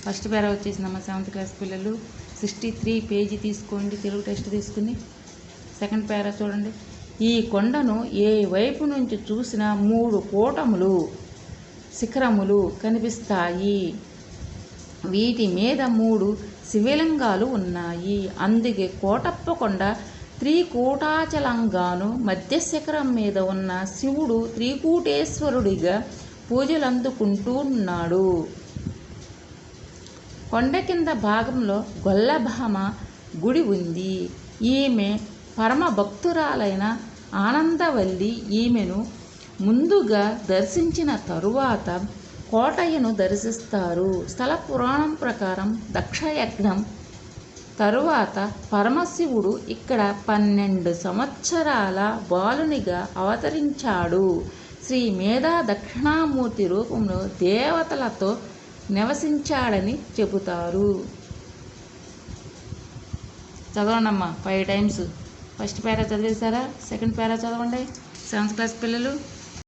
First పేరా వచ్చేసిందమ్మా 7th class పిల్లలు. 63 page తీసుకోండి, Telugu text తీసుకుని. సెకండ్ పేరా చూడండి. ఈ కొండను ఏ వైపు నుంచి చూసినా 3 కూటములు శిఖరములు కనిపిస్తాయి. వీటి మీద 3 శివలింగాలు ఉన్నాయి. అందుకే కోటప్ప కొండ త్రికూటాచలంగాను, మధ్య శిఖరం మీద ఉన్న శివుడు త్రికూటేశ్వరుడిగా పూజలు అందుకుంటున్నాడు. కొండ కింద భాగంలో గొల్లభామ గుడి ఉంది. ఈమె పరమ భక్తురాలైన ఆనందవల్లి. ఈమెను ముందుగా దర్శించిన తరువాత కోటయ్యను దర్శిస్తారు. స్థల పురాణం ప్రకారం దక్షయజ్ఞం తరువాత పరమశివుడు ఇక్కడ 12 సంవత్సరాల బాలునిగా అవతరించాడు. శ్రీ మేధా దక్షిణామూర్తి రూపంలో దేవతలతో నివసించాడని చెబుతారు. చదవండమ్మా 5 టైమ్స్. ఫస్ట్ పేరా చదివేశారా? సెకండ్ పేరా చదవండి 7th క్లాస్ పిల్లలు.